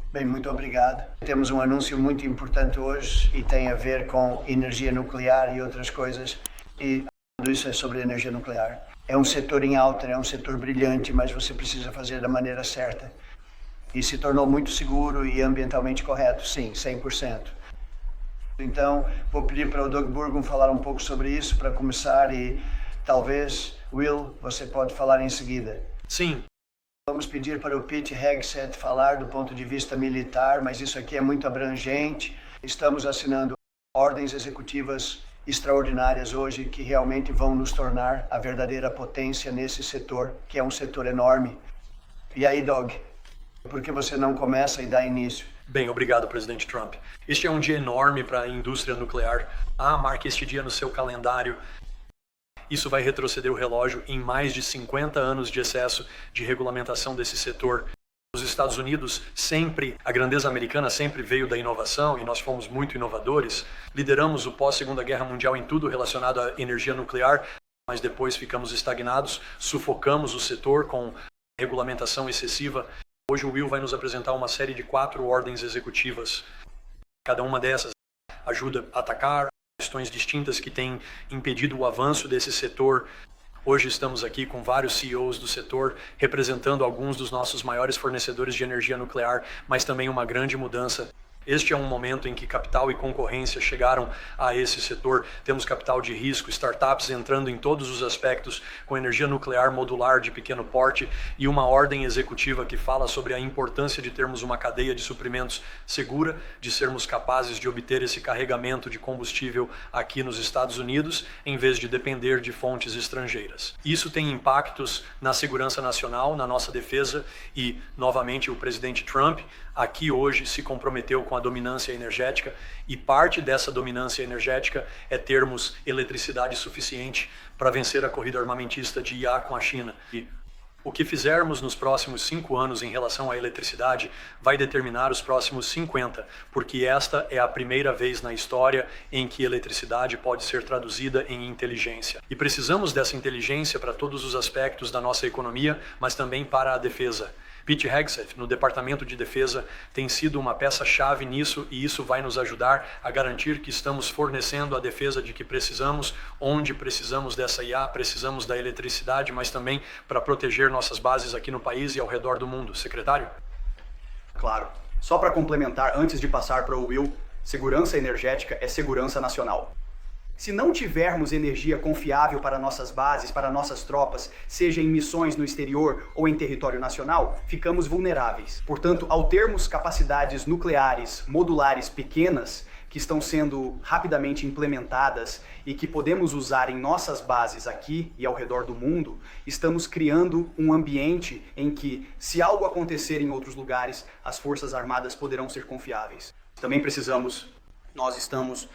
Bem, muito obrigado. Temos um anúncio muito importante hoje e tem a ver com energia nuclear e outras coisas. E tudo isso é sobre energia nuclear. É um setor em alta, é um setor brilhante, mas você precisa fazer da maneira certa. E se tornou muito seguro e ambientalmente correto, sim, 100%. Então, vou pedir para o Doug Burgum falar um pouco sobre isso para começar e talvez, Will, você pode falar em seguida. Sim. Vamos pedir para o Pete Hegseth falar do ponto de vista militar, mas isso aqui é muito abrangente. Estamos assinando ordens executivas extraordinárias hoje que realmente vão nos tornar a verdadeira potência nesse setor, que é um setor enorme. E aí, Doug, por que você não começa e dá início? Bem, obrigado, presidente Trump. Este é um dia enorme para a indústria nuclear. Marque este dia no seu calendário. Isso vai retroceder o relógio em mais de 50 anos de excesso de regulamentação desse setor. Os Estados Unidos a grandeza americana sempre veio da inovação e nós fomos muito inovadores. Lideramos o pós-Segunda Guerra Mundial em tudo relacionado à energia nuclear, mas depois ficamos estagnados, sufocamos o setor com regulamentação excessiva. Hoje o Will vai nos apresentar uma série de 4 ordens executivas. Cada uma dessas ajuda a atacar questões distintas que têm impedido o avanço desse setor. Hoje estamos aqui com vários CEOs do setor, representando alguns dos nossos maiores fornecedores de energia nuclear, mas também uma grande mudança. Este é um momento em que capital e concorrência chegaram a esse setor. Temos capital de risco, startups entrando em todos os aspectos com energia nuclear modular de pequeno porte e uma ordem executiva que fala sobre a importância de termos uma cadeia de suprimentos segura, de sermos capazes de obter esse carregamento de combustível aqui nos Estados Unidos, em vez de depender de fontes estrangeiras. Isso tem impactos na segurança nacional, na nossa defesa e, novamente, o presidente Trump aqui hoje se comprometeu com a dominância energética e parte dessa dominância energética é termos eletricidade suficiente para vencer a corrida armamentista de IA com a China. E o que fizermos nos próximos 5 anos em relação à eletricidade vai determinar os próximos 50, porque esta é a primeira vez na história em que eletricidade pode ser traduzida em inteligência. E precisamos dessa inteligência para todos os aspectos da nossa economia, mas também para a defesa. Pete Hegseth, no Departamento de Defesa, tem sido uma peça-chave nisso e isso vai nos ajudar a garantir que estamos fornecendo a defesa de que precisamos, onde precisamos dessa IA, precisamos da eletricidade, mas também para proteger nossas bases aqui no país e ao redor do mundo. Secretário? Claro. Só para complementar, antes de passar para o Will, segurança energética é segurança nacional. Se não tivermos energia confiável para nossas bases, para nossas tropas, seja em missões no exterior ou em território nacional, ficamos vulneráveis. Portanto, ao termos capacidades nucleares modulares pequenas, que estão sendo rapidamente implementadas e que podemos usar em nossas bases aqui e ao redor do mundo, estamos criando um ambiente em que, se algo acontecer em outros lugares, as Forças Armadas poderão ser confiáveis. Também precisamos... Nós estamos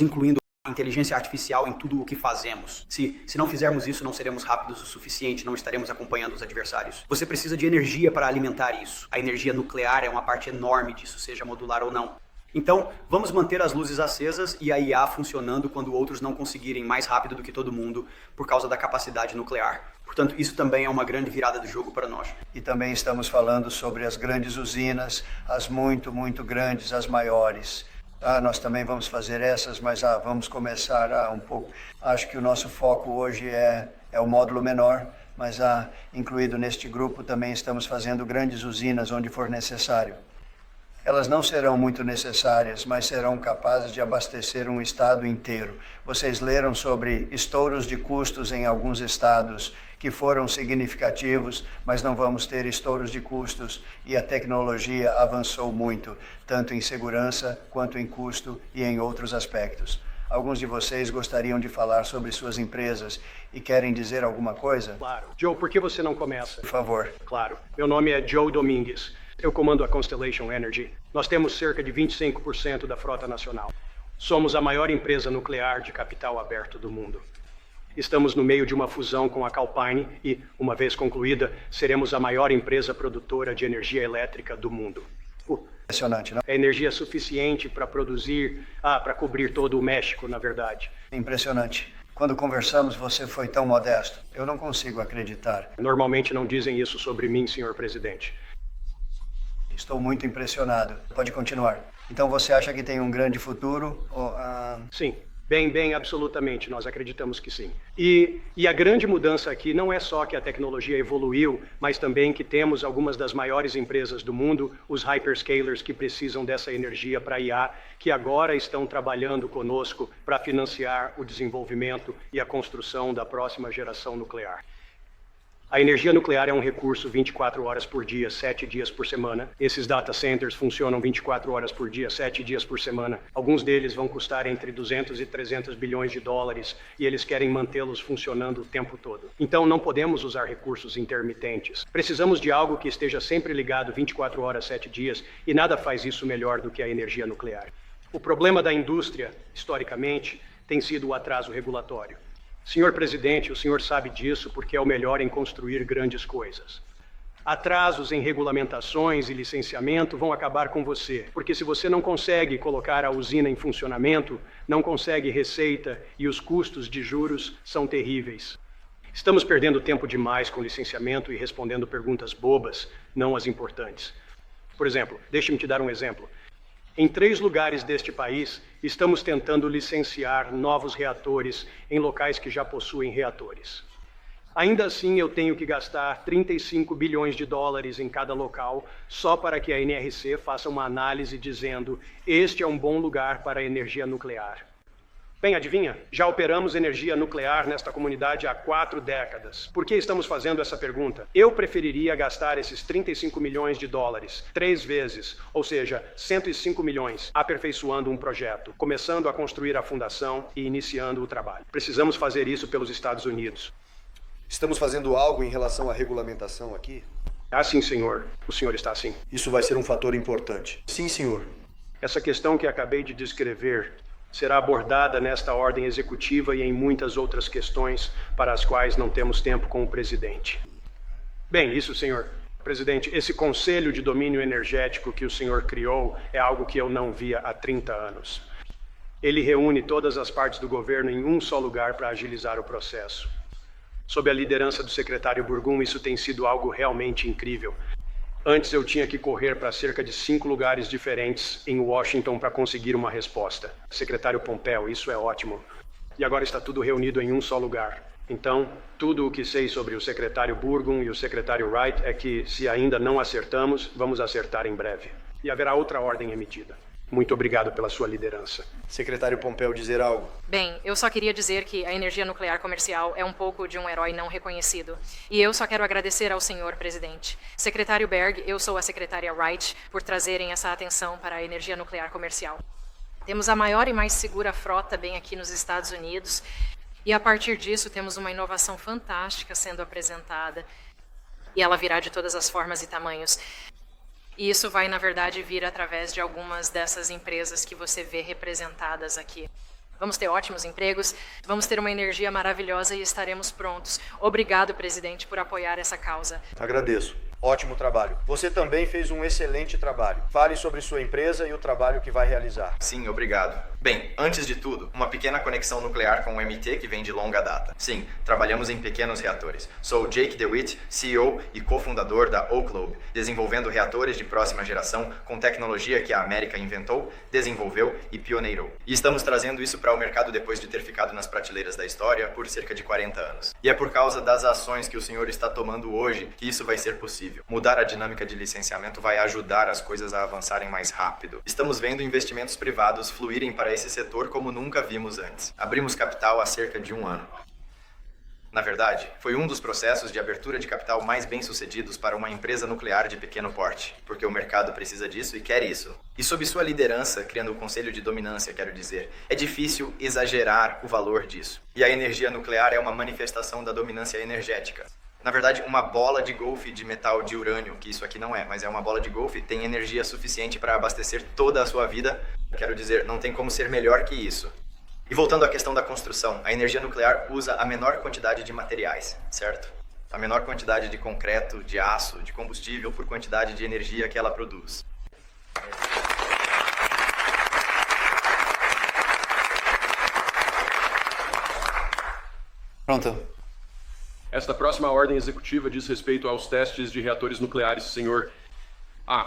incluindo a inteligência artificial em tudo o que fazemos. Se não fizermos isso, não seremos rápidos o suficiente, não estaremos acompanhando os adversários. Você precisa de energia para alimentar isso. A energia nuclear é uma parte enorme disso, seja modular ou não. Então, vamos manter as luzes acesas e a IA funcionando quando outros não conseguirem mais rápido do que todo mundo por causa da capacidade nuclear. Portanto, isso também é uma grande virada do jogo para nós. E também estamos falando sobre as grandes usinas, as muito, muito grandes, as maiores. Nós também vamos fazer essas, mas vamos começar um pouco. Acho que o nosso foco hoje é o módulo menor, mas incluído neste grupo também estamos fazendo grandes usinas onde for necessário. Elas não serão muito necessárias, mas serão capazes de abastecer um estado inteiro. Vocês leram sobre estouros de custos em alguns estados que foram significativos, mas não vamos ter estouros de custos e a tecnologia avançou muito, tanto em segurança quanto em custo e em outros aspectos. Alguns de vocês gostariam de falar sobre suas empresas e querem dizer alguma coisa? Claro. Joe, por que você não começa? Por favor. Claro. Meu nome é Joe Domingues. Eu comando a Constellation Energy. Nós temos cerca de 25% da frota nacional. Somos a maior empresa nuclear de capital aberto do mundo. Estamos no meio de uma fusão com a Calpine e, uma vez concluída, seremos a maior empresa produtora de energia elétrica do mundo. Impressionante, não? É energia suficiente para produzir, para cobrir todo o México, na verdade. Impressionante. Quando conversamos, você foi tão modesto. Eu não consigo acreditar. Normalmente não dizem isso sobre mim, senhor presidente. Estou muito impressionado. Pode continuar. Então você acha que tem um grande futuro? Sim. Bem, absolutamente, nós acreditamos que sim. E a grande mudança aqui não é só que a tecnologia evoluiu, mas também que temos algumas das maiores empresas do mundo, os hyperscalers que precisam dessa energia para IA, que agora estão trabalhando conosco para financiar o desenvolvimento e a construção da próxima geração nuclear. A energia nuclear é um recurso 24 horas por dia, 7 dias por semana. Esses data centers funcionam 24 horas por dia, 7 dias por semana. Alguns deles vão custar entre 200 e 300 bilhões de dólares e eles querem mantê-los funcionando o tempo todo. Então não podemos usar recursos intermitentes. Precisamos de algo que esteja sempre ligado 24 horas, 7 dias e nada faz isso melhor do que a energia nuclear. O problema da indústria, historicamente, tem sido o atraso regulatório. Senhor presidente, o senhor sabe disso porque é o melhor em construir grandes coisas. Atrasos em regulamentações e licenciamento vão acabar com você, porque se você não consegue colocar a usina em funcionamento, não consegue receita e os custos de juros são terríveis. Estamos perdendo tempo demais com licenciamento e respondendo perguntas bobas, não as importantes. Por exemplo, deixe-me te dar um exemplo. Em 3 lugares deste país, estamos tentando licenciar novos reatores em locais que já possuem reatores. Ainda assim, eu tenho que gastar 35 bilhões de dólares em cada local só para que a NRC faça uma análise dizendo este é um bom lugar para a energia nuclear. Bem, adivinha? Já operamos energia nuclear nesta comunidade há 4 décadas. Por que estamos fazendo essa pergunta? Eu preferiria gastar esses 35 milhões de dólares 3 vezes, ou seja, 105 milhões, aperfeiçoando um projeto, começando a construir a fundação e iniciando o trabalho. Precisamos fazer isso pelos Estados Unidos. Estamos fazendo algo em relação à regulamentação aqui? Sim, senhor. O senhor está sim. Isso vai ser um fator importante. Sim, senhor. Essa questão que acabei de descrever será abordada nesta ordem executiva e em muitas outras questões para as quais não temos tempo com o presidente. Bem, isso, senhor presidente, esse conselho de domínio energético que o senhor criou é algo que eu não via há 30 anos. Ele reúne todas as partes do governo em um só lugar para agilizar o processo. Sob a liderança do secretário Burgum, isso tem sido algo realmente incrível. Antes eu tinha que correr para cerca de 5 lugares diferentes em Washington para conseguir uma resposta. Secretário Pompeo, isso é ótimo. E agora está tudo reunido em um só lugar. Então, tudo o que sei sobre o secretário Burgum e o secretário Wright é que, se ainda não acertamos, vamos acertar em breve. E haverá outra ordem emitida. Muito obrigado pela sua liderança. Secretário Pompeo, dizer algo? Bem, eu só queria dizer que a energia nuclear comercial é um pouco de um herói não reconhecido. E eu só quero agradecer ao senhor presidente. Secretário Berg, eu sou a secretária Wright, por trazerem essa atenção para a energia nuclear comercial. Temos a maior e mais segura frota bem aqui nos Estados Unidos. E a partir disso temos uma inovação fantástica sendo apresentada. E ela virá de todas as formas e tamanhos. E isso vai, na verdade, vir através de algumas dessas empresas que você vê representadas aqui. Vamos ter ótimos empregos, vamos ter uma energia maravilhosa e estaremos prontos. Obrigado, presidente, por apoiar essa causa. Agradeço. Ótimo trabalho. Você também fez um excelente trabalho. Fale sobre sua empresa e o trabalho que vai realizar. Sim, obrigado. Bem, antes de tudo, uma pequena conexão nuclear com o MT que vem de longa data. Sim, trabalhamos em pequenos reatores. Sou Jake DeWitt, CEO e cofundador da Oak Globe, desenvolvendo reatores de próxima geração com tecnologia que a América inventou, desenvolveu e pioneirou. E estamos trazendo isso para o mercado depois de ter ficado nas prateleiras da história por cerca de 40 anos. E é por causa das ações que o senhor está tomando hoje que isso vai ser possível. Mudar a dinâmica de licenciamento vai ajudar as coisas a avançarem mais rápido. Estamos vendo investimentos privados fluírem para esse setor como nunca vimos antes. Abrimos capital há cerca de 1 ano. Na verdade, foi um dos processos de abertura de capital mais bem-sucedidos para uma empresa nuclear de pequeno porte, porque o mercado precisa disso e quer isso. E sob sua liderança, criando o conselho de dominância, quero dizer, é difícil exagerar o valor disso. E a energia nuclear é uma manifestação da dominância energética. Na verdade, uma bola de golfe de metal de urânio, que isso aqui não é, mas é uma bola de golfe, tem energia suficiente para abastecer toda a sua vida. Quero dizer, não tem como ser melhor que isso. E voltando à questão da construção, a energia nuclear usa a menor quantidade de materiais, certo? A menor quantidade de concreto, de aço, de combustível por quantidade de energia que ela produz. Pronto. Esta próxima ordem executiva diz respeito aos testes de reatores nucleares, senhor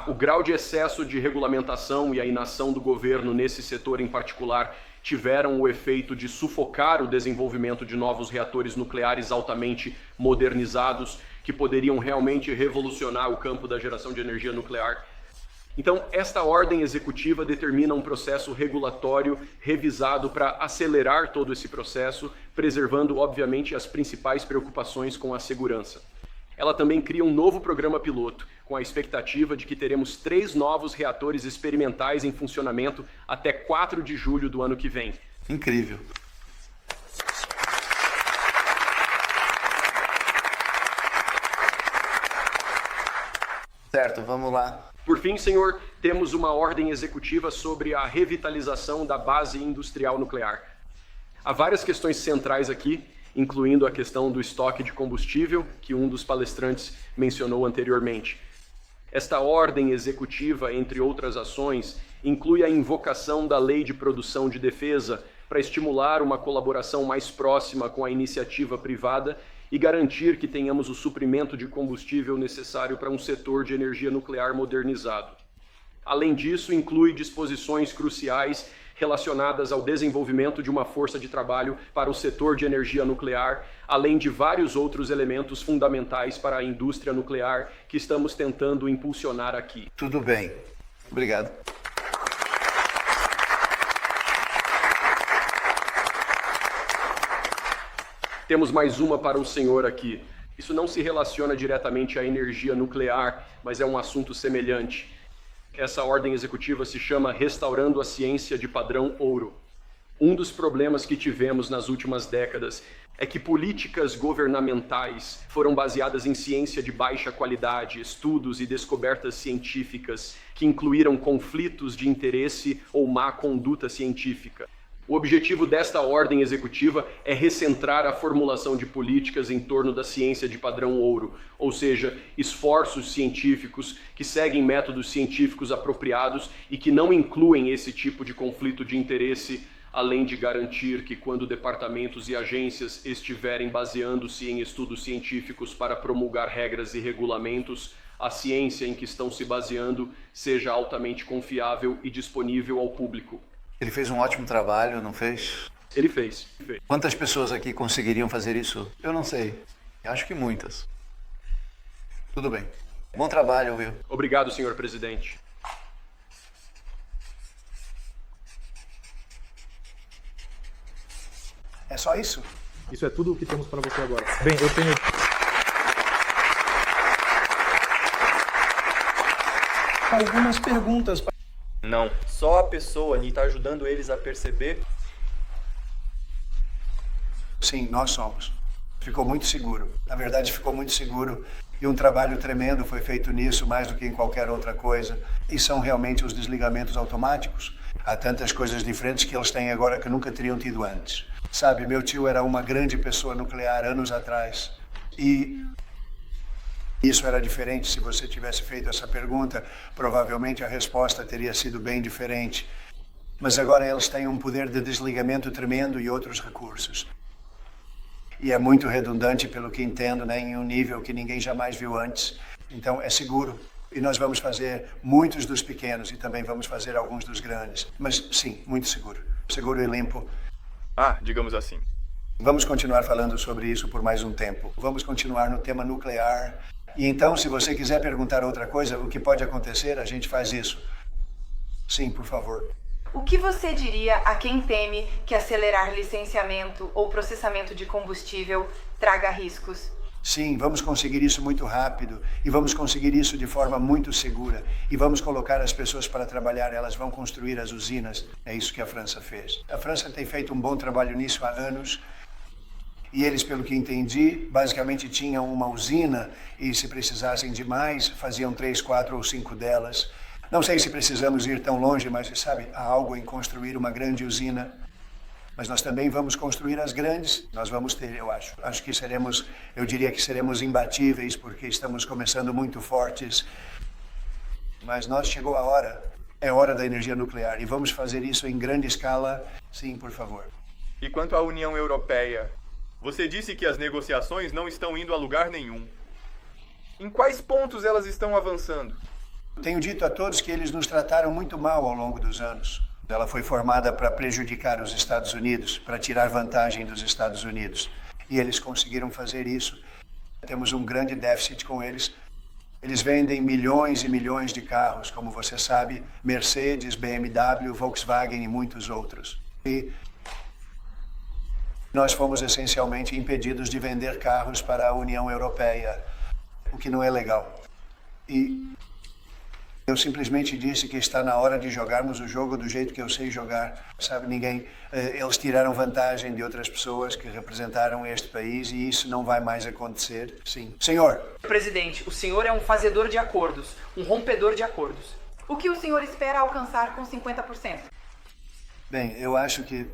O grau de excesso de regulamentação e a inação do governo nesse setor em particular tiveram o efeito de sufocar o desenvolvimento de novos reatores nucleares altamente modernizados que poderiam realmente revolucionar o campo da geração de energia nuclear. Então, esta ordem executiva determina um processo regulatório revisado para acelerar todo esse processo, preservando, obviamente, as principais preocupações com a segurança. Ela também cria um novo programa piloto, com a expectativa de que teremos 3 novos reatores experimentais em funcionamento até 4 de julho do ano que vem. Incrível. Certo, vamos lá. Por fim, senhor, temos uma ordem executiva sobre a revitalização da base industrial nuclear. Há várias questões centrais aqui, incluindo a questão do estoque de combustível, que um dos palestrantes mencionou anteriormente. Esta ordem executiva, entre outras ações, inclui a invocação da Lei de Produção de Defesa para estimular uma colaboração mais próxima com a iniciativa privada e garantir que tenhamos o suprimento de combustível necessário para um setor de energia nuclear modernizado. Além disso, inclui disposições cruciais relacionadas ao desenvolvimento de uma força de trabalho para o setor de energia nuclear, além de vários outros elementos fundamentais para a indústria nuclear que estamos tentando impulsionar aqui. Tudo bem. Obrigado. Temos mais uma para o senhor aqui. Isso não se relaciona diretamente à energia nuclear, mas é um assunto semelhante. Essa ordem executiva se chama Restaurando a Ciência de Padrão Ouro. Um dos problemas que tivemos nas últimas décadas é que políticas governamentais foram baseadas em ciência de baixa qualidade, estudos e descobertas científicas que incluíram conflitos de interesse ou má conduta científica. O objetivo desta ordem executiva é recentrar a formulação de políticas em torno da ciência de padrão ouro, ou seja, esforços científicos que seguem métodos científicos apropriados e que não incluem esse tipo de conflito de interesse, além de garantir que quando departamentos e agências estiverem baseando-se em estudos científicos para promulgar regras e regulamentos, a ciência em que estão se baseando seja altamente confiável e disponível ao público. Ele fez um ótimo trabalho, não fez? Ele fez. Quantas pessoas aqui conseguiriam fazer isso? Eu não sei. Acho que muitas. Tudo bem. Bom trabalho, Will. Obrigado, senhor presidente. É só isso? Isso é tudo o que temos para você agora. Bem, eu tenho... algumas perguntas. Não, só a pessoa ali está ajudando eles a perceber. Sim, nós somos. Ficou muito seguro. Na verdade, ficou muito seguro. E um trabalho tremendo foi feito nisso, mais do que em qualquer outra coisa. E são realmente os desligamentos automáticos. Há tantas coisas diferentes que eles têm agora que nunca teriam tido antes. Sabe, meu tio era uma grande pessoa nuclear anos atrás. E isso era diferente. Se você tivesse feito essa pergunta, provavelmente a resposta teria sido bem diferente. Mas agora eles têm um poder de desligamento tremendo e outros recursos. E é muito redundante, pelo que entendo, né, em um nível que ninguém jamais viu antes. Então é seguro. E nós vamos fazer muitos dos pequenos e também vamos fazer alguns dos grandes. Mas sim, muito seguro. Seguro e limpo. Digamos assim. Vamos continuar falando sobre isso por mais um tempo. Vamos continuar no tema nuclear. E então, se você quiser perguntar outra coisa, o que pode acontecer, a gente faz isso. Sim, por favor. O que você diria a quem teme que acelerar licenciamento ou processamento de combustível traga riscos? Sim, vamos conseguir isso muito rápido e vamos conseguir isso de forma muito segura. E vamos colocar as pessoas para trabalhar, elas vão construir as usinas. É isso que a França fez. A França tem feito um bom trabalho nisso há anos. E eles, pelo que entendi, basicamente tinham uma usina e se precisassem de mais, faziam 3, 4 ou 5 delas. Não sei se precisamos ir tão longe, mas sabe, há algo em construir uma grande usina. Mas nós também vamos construir as grandes. Nós vamos ter, eu acho. Acho que eu diria que seremos imbatíveis, porque estamos começando muito fortes. Mas chegou a hora. É hora da energia nuclear. E vamos fazer isso em grande escala. Sim, por favor. E quanto à União Europeia? Você disse que as negociações não estão indo a lugar nenhum. Em quais pontos elas estão avançando? Tenho dito a todos que eles nos trataram muito mal ao longo dos anos. Ela foi formada para prejudicar os Estados Unidos, para tirar vantagem dos Estados Unidos. E eles conseguiram fazer isso. Temos um grande déficit com eles. Eles vendem milhões e milhões de carros, como você sabe, Mercedes, BMW, Volkswagen e muitos outros. E nós fomos essencialmente impedidos de vender carros para a União Europeia, o que não é legal. E eu simplesmente disse que está na hora de jogarmos o jogo do jeito que eu sei jogar. Sabe, eles tiraram vantagem de outras pessoas que representaram este país e isso não vai mais acontecer. Sim. Senhor. Presidente, o senhor é um fazedor de acordos, um rompedor de acordos. O que o senhor espera alcançar com 50%? Bem, eu acho que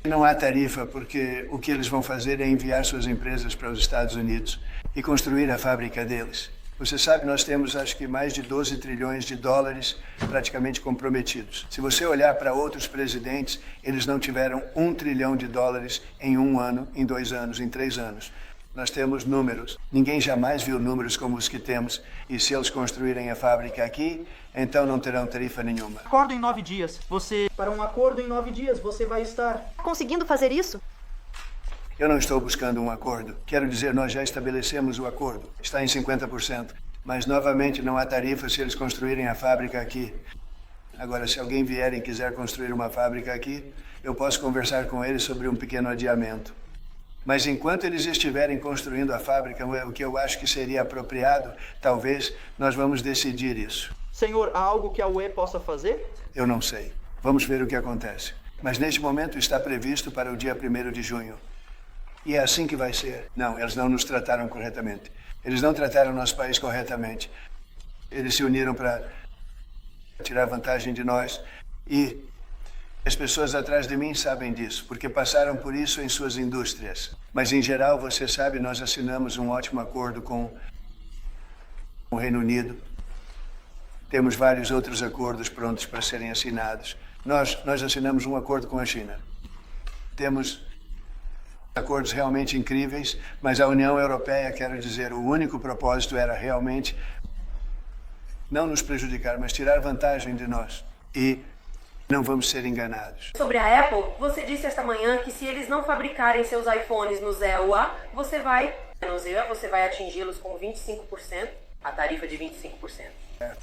não há tarifa, porque o que eles vão fazer é enviar suas empresas para os Estados Unidos e construir a fábrica deles. Você sabe, nós temos acho que mais de 12 trilhões de dólares praticamente comprometidos. Se você olhar para outros presidentes, eles não tiveram 1 trilhão de dólares em 1 ano, em 2 anos, em 3 anos. Nós temos números. Ninguém jamais viu números como os que temos. E se eles construírem a fábrica aqui, então não terão tarifa nenhuma. Acordo em 9 dias. Para um acordo em 9 dias, você vai estar conseguindo fazer isso? Eu não estou buscando um acordo. Quero dizer, nós já estabelecemos o acordo. Está em 50%. Mas, novamente, não há tarifa se eles construírem a fábrica aqui. Agora, se alguém vier e quiser construir uma fábrica aqui, eu posso conversar com eles sobre um pequeno adiamento. Mas, enquanto eles estiverem construindo a fábrica, o que eu acho que seria apropriado, talvez, nós vamos decidir isso. Senhor, há algo que a UE possa fazer? Eu não sei. Vamos ver o que acontece. Mas, neste momento, está previsto para o dia 1º de junho. E é assim que vai ser. Não, eles não nos trataram corretamente. Eles não trataram nosso país corretamente. Eles se uniram para tirar vantagem de nós. E as pessoas atrás de mim sabem disso, porque passaram por isso em suas indústrias. Mas, em geral, você sabe, nós assinamos um ótimo acordo com o Reino Unido. Temos vários outros acordos prontos para serem assinados. Nós assinamos um acordo com a China. Temos acordos realmente incríveis, mas a União Europeia, quero dizer, o único propósito era realmente não nos prejudicar, mas tirar vantagem de nós. E não vamos ser enganados. Sobre a Apple, você disse esta manhã que se eles não fabricarem seus iPhones no ZEUA, você vai atingi-los com 25%, a tarifa de 25%.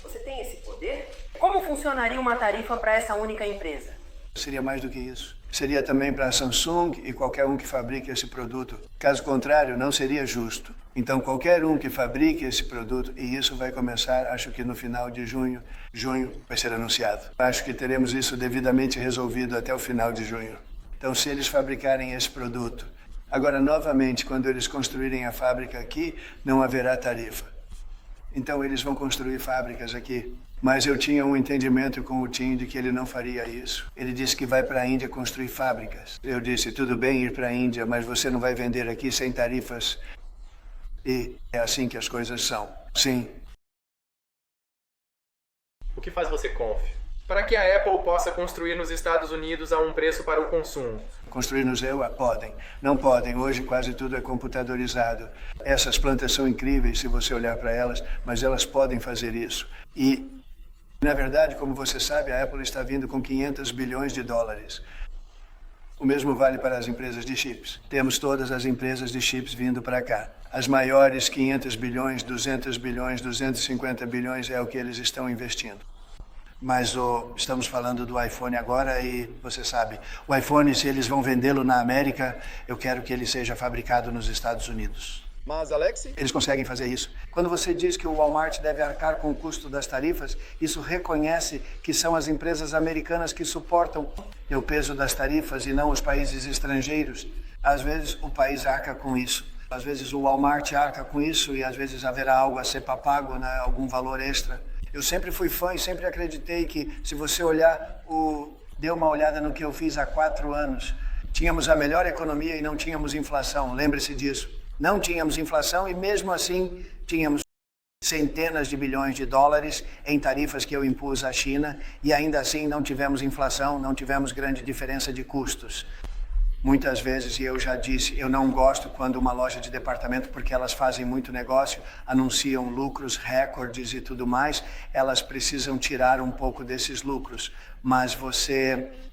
Você tem esse poder? Como funcionaria uma tarifa para essa única empresa? Seria mais do que isso. Seria também para a Samsung e qualquer um que fabrique esse produto. Caso contrário, não seria justo. Então, qualquer um que fabrique esse produto, e isso vai começar, acho que no final de junho vai ser anunciado. Acho que teremos isso devidamente resolvido até o final de junho. Então, se eles fabricarem esse produto, agora, novamente, quando eles construírem a fábrica aqui, não haverá tarifa. Então, eles vão construir fábricas aqui. Mas eu tinha um entendimento com o Tim de que ele não faria isso. Ele disse que vai para a Índia construir fábricas. Eu disse, tudo bem ir para a Índia, mas você não vai vender aqui sem tarifas. E é assim que as coisas são. Sim. O que faz você conf? Para que a Apple possa construir nos Estados Unidos a um preço para o consumo? Construir no ZEUA? Podem. Não podem. Hoje quase tudo é computadorizado. Essas plantas são incríveis se você olhar para elas, mas elas podem fazer isso. E, na verdade, como você sabe, a Apple está vindo com 500 bilhões de dólares. O mesmo vale para as empresas de chips. Temos todas as empresas de chips vindo para cá. As maiores, 500 bilhões, 200 bilhões, 250 bilhões é o que eles estão investindo. Mas estamos falando do iPhone agora e você sabe, o iPhone, se eles vão vendê-lo na América, eu quero que ele seja fabricado nos Estados Unidos. Mas, Alex? Eles conseguem fazer isso. Quando você diz que o Walmart deve arcar com o custo das tarifas, isso reconhece que são as empresas americanas que suportam o peso das tarifas e não os países estrangeiros. Às vezes o país arca com isso. Às vezes o Walmart arca com isso e às vezes haverá algo a ser pago, né, algum valor extra. Eu sempre fui fã e sempre acreditei que, se você olhar, dê uma olhada no que eu fiz há 4 anos. Tínhamos a melhor economia e não tínhamos inflação, lembre-se disso. Não tínhamos inflação e mesmo assim tínhamos centenas de bilhões de dólares em tarifas que eu impus à China e ainda assim não tivemos inflação, não tivemos grande diferença de custos. Muitas vezes, e eu já disse, eu não gosto quando uma loja de departamento, porque elas fazem muito negócio, anunciam lucros, recordes e tudo mais, elas precisam tirar um pouco desses lucros. Mas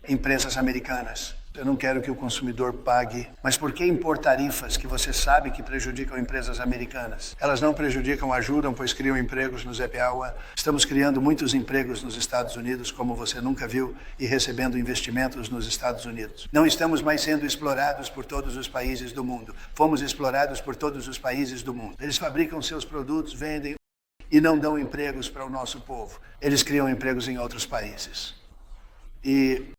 empresas americanas, eu não quero que o consumidor pague. Mas por que impor tarifas que você sabe que prejudicam empresas americanas? Elas não prejudicam, ajudam, pois criam empregos nos happy hour. Estamos criando muitos empregos nos Estados Unidos, como você nunca viu, e recebendo investimentos nos Estados Unidos. Não estamos mais sendo explorados por todos os países do mundo. Fomos explorados por todos os países do mundo. Eles fabricam seus produtos, vendem e não dão empregos para o nosso povo. Eles criam empregos em outros países. E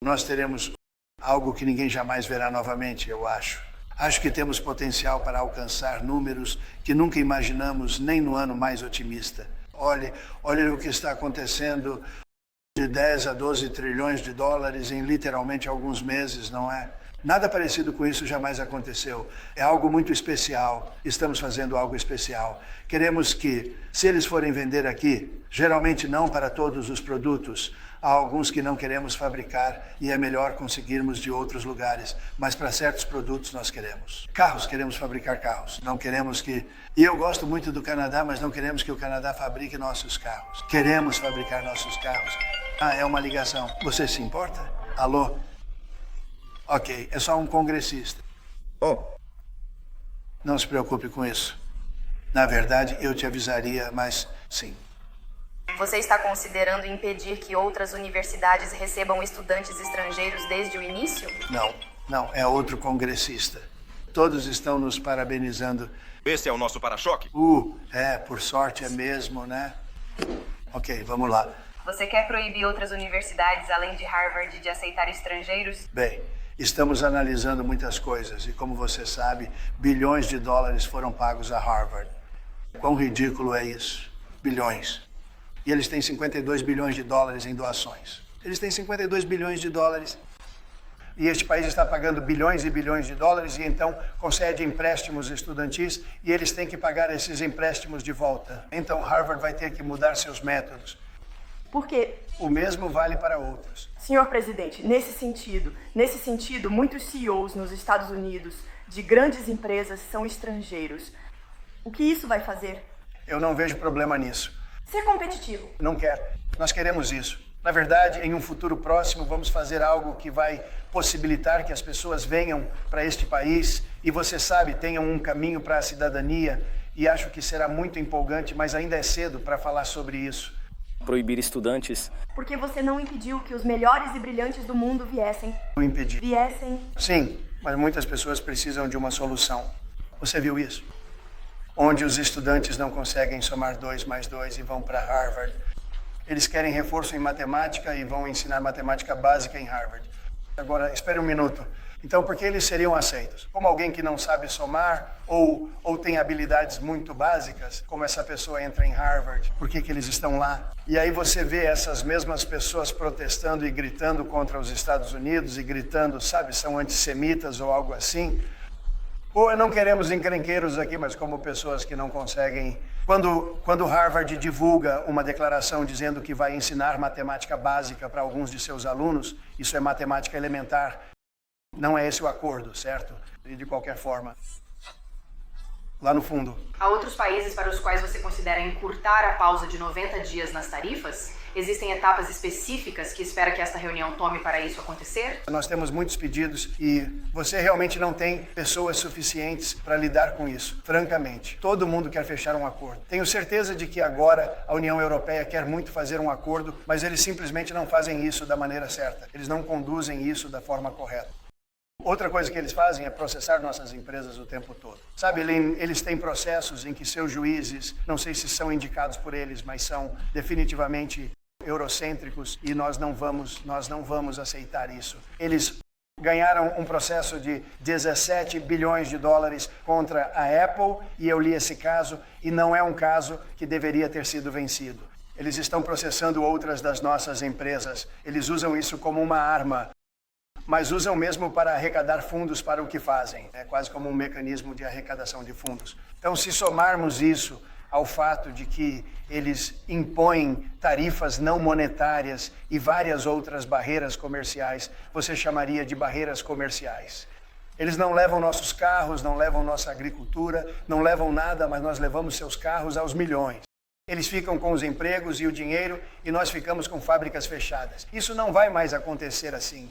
nós teremos algo que ninguém jamais verá novamente, eu acho. Acho que temos potencial para alcançar números que nunca imaginamos, nem no ano mais otimista. Olhe o que está acontecendo, de 10 a 12 trilhões de dólares em literalmente alguns meses, não é? Nada parecido com isso jamais aconteceu. É algo muito especial. Estamos fazendo algo especial. Queremos que, se eles forem vender aqui, geralmente não para todos os produtos, há alguns que não queremos fabricar e é melhor conseguirmos de outros lugares, mas para certos produtos nós queremos. Carros, queremos fabricar carros. Não queremos que... E eu gosto muito do Canadá, mas não queremos que o Canadá fabrique nossos carros. Queremos fabricar nossos carros. Ah, é uma ligação. Você se importa? Alô? Ok, é só um congressista. Oh. Não se preocupe com isso. Na verdade, eu te avisaria, mas sim. Você está considerando impedir que outras universidades recebam estudantes estrangeiros desde o início? Não, é outro congressista. Todos estão nos parabenizando. Esse é o nosso para-choque? Por sorte é mesmo, né? Ok, vamos lá. Você quer proibir outras universidades, além de Harvard, de aceitar estrangeiros? Bem, estamos analisando muitas coisas e, como você sabe, bilhões de dólares foram pagos a Harvard. Quão ridículo é isso? Bilhões. E eles têm 52 bilhões de dólares em doações. Eles têm 52 bilhões de dólares. E este país está pagando bilhões e bilhões de dólares e então concede empréstimos estudantis e eles têm que pagar esses empréstimos de volta. Então Harvard vai ter que mudar seus métodos. Por quê? O mesmo vale para outros. Senhor presidente, nesse sentido, muitos CEOs nos Estados Unidos de grandes empresas são estrangeiros. O que isso vai fazer? Eu não vejo problema nisso. Ser competitivo. Não quero. Nós queremos isso. Na verdade, em um futuro próximo, vamos fazer algo que vai possibilitar que as pessoas venham para este país e, você sabe, tenham um caminho para a cidadania e acho que será muito empolgante, mas ainda é cedo para falar sobre isso. Proibir estudantes. Porque você não impediu que os melhores e brilhantes do mundo viessem. Não impedi. Viessem. Sim, mas muitas pessoas precisam de uma solução. Você viu isso? Onde os estudantes não conseguem somar 2 mais 2 e vão para Harvard. Eles querem reforço em matemática e vão ensinar matemática básica em Harvard. Agora, espere um minuto. Então, por que eles seriam aceitos? Como alguém que não sabe somar ou tem habilidades muito básicas, como essa pessoa entra em Harvard? Por que eles estão lá? E aí você vê essas mesmas pessoas protestando e gritando contra os Estados Unidos e gritando, sabe, são antissemitas ou algo assim. Ou não queremos encrenqueiros aqui, mas como pessoas que não conseguem... Quando Harvard divulga uma declaração dizendo que vai ensinar matemática básica para alguns de seus alunos, isso é matemática elementar. Não é esse o acordo, certo? E de qualquer forma, lá no fundo. Há outros países para os quais você considera encurtar a pausa de 90 dias nas tarifas? Existem etapas específicas que espera que esta reunião tome para isso acontecer? Nós temos muitos pedidos e você realmente não tem pessoas suficientes para lidar com isso, francamente. Todo mundo quer fechar um acordo. Tenho certeza de que agora a União Europeia quer muito fazer um acordo, mas eles simplesmente não fazem isso da maneira certa. Eles não conduzem isso da forma correta. Outra coisa que eles fazem é processar nossas empresas o tempo todo. Sabe, eles têm processos em que seus juízes, não sei se são indicados por eles, mas são definitivamente eurocêntricos e nós não vamos aceitar isso. Eles ganharam um processo de 17 bilhões de dólares contra a Apple e eu li esse caso e não é um caso que deveria ter sido vencido. Eles estão processando outras das nossas empresas. Eles usam isso como uma arma, mas usam mesmo para arrecadar fundos para o que fazem. É quase como um mecanismo de arrecadação de fundos. Então, se somarmos isso ao fato de que eles impõem tarifas não monetárias e várias outras barreiras comerciais, você chamaria de barreiras comerciais. Eles não levam nossos carros, não levam nossa agricultura, não levam nada, mas nós levamos seus carros aos milhões. Eles ficam com os empregos e o dinheiro e nós ficamos com fábricas fechadas. Isso não vai mais acontecer assim.